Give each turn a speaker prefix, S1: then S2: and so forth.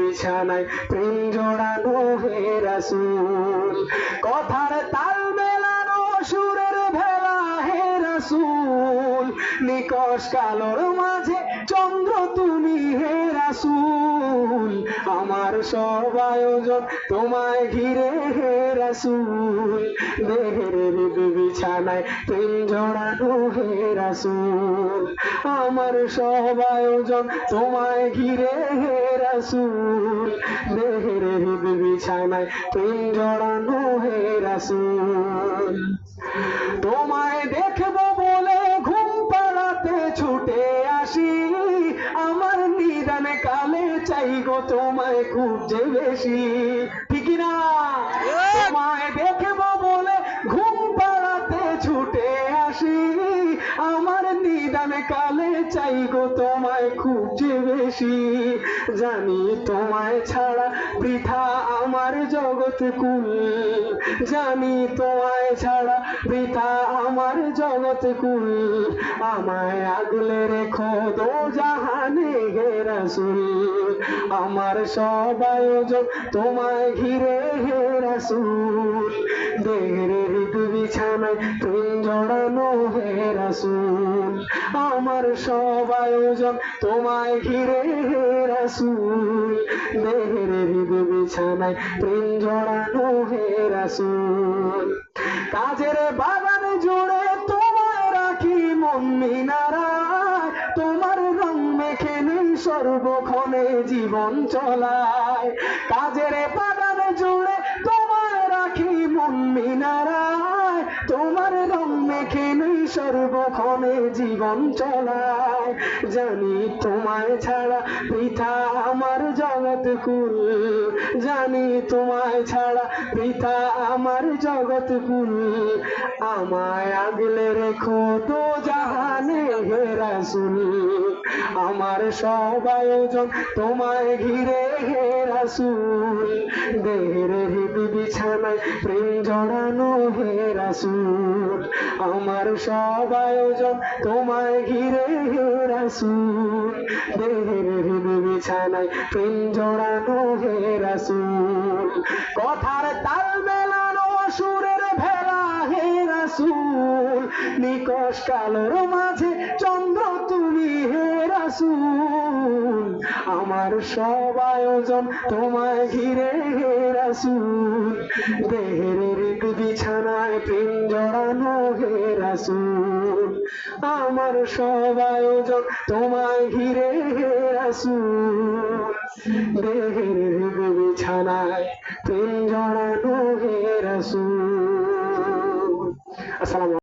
S1: বিছানায় প্রেম জড়ানো হে রাসূল। কথার তাল মেলানো সুরের ভেলা হে রাসূল। নিকষ কালোর মাঝে চন্দ্র তুমি হে রাসূল। আমার সব আয়োজন তোমায় ঘিরে হে রাসূল। দেহের বিছানায় প্রেম জড়ানো হে রাসূল। আমার সব আয়োজন তোমায় ঘিরে হে রাসূল। দেহের বিছানায় প্রেম জড়ানো হে রাসূল। তোমায় দেখবো বলে ঘুম পাড়াতে ছুটে আসি। আমার নিদান কালে চাই গো তোমায় খুব যে বেশি। ঠিক না? তোমায় দেখবো বলে ঘুম পাড়াতে ছুটে আসি। আমার নিদান কালে চাই গো তোমায় খুব যে বেশি। জানি তোমায় ছাড়া বৃথা আমার জগৎ কুল। জানি তোমায় ছাড়া বৃথা আমার জগৎ কুল। আমায় আগলে রেখো দোজাহানে হে রাসূল। আমার সব আয়োজন তোমায় ঘিরে হে রাসূল। দেহের বিছানায় প্রেম জড়ানো হে রাসূল। আমার সব আয়োজন তোমায় ঘিরে হে রাসূল। দেহের বিছানায় প্রেম জড়ানো হে রাসূল। কাজের বাগান জুড়ে তোমায় রাখি মন মিনারায়। তোমার রং মেখে নেই সর্বক্ষণে জীবন চলায়। কাজের বাগান জুড়ে তোমায় রাখি মন মিনারায়। তোমার রং মেখে নেই সর্বক্ষণে জীবন চলায়। জানি তোমায় ছাড়া বৃথা আমার জগৎ কুল। জানি তোমায় ছাড়া বৃথা আমার জগৎ কুল। আমায় আগলে রেখো দোজাহানে হে রাসূল। আমার সব আয়োজন তোমায় ঘিরে হে রাসূল। দেহের বিছানায় প্রেম জড়ানো হে রাসূল। আমার সব আয়োজন তোমায় ঘিরে হে রাসূল। দেহের বিছানায় প্রেম জড়ানো হে রাসূল। কথার তাল মেলানো সুরের ভেলা হে রাসূল। নিকষ কালোর মাঝে চন্দ্র তুমি হে রাসূল। আমার সব আয়োজন তোমায় ঘিরে হে রাসূল। দেহের বিছানায় প্রেম জড়ানো হে রাসূল। আমার সব আয়োজন তোমায় ঘিরে হে রাসূল। দেহের বিছানায় প্রেম জড়ানো হে রাসূল। আসসালামু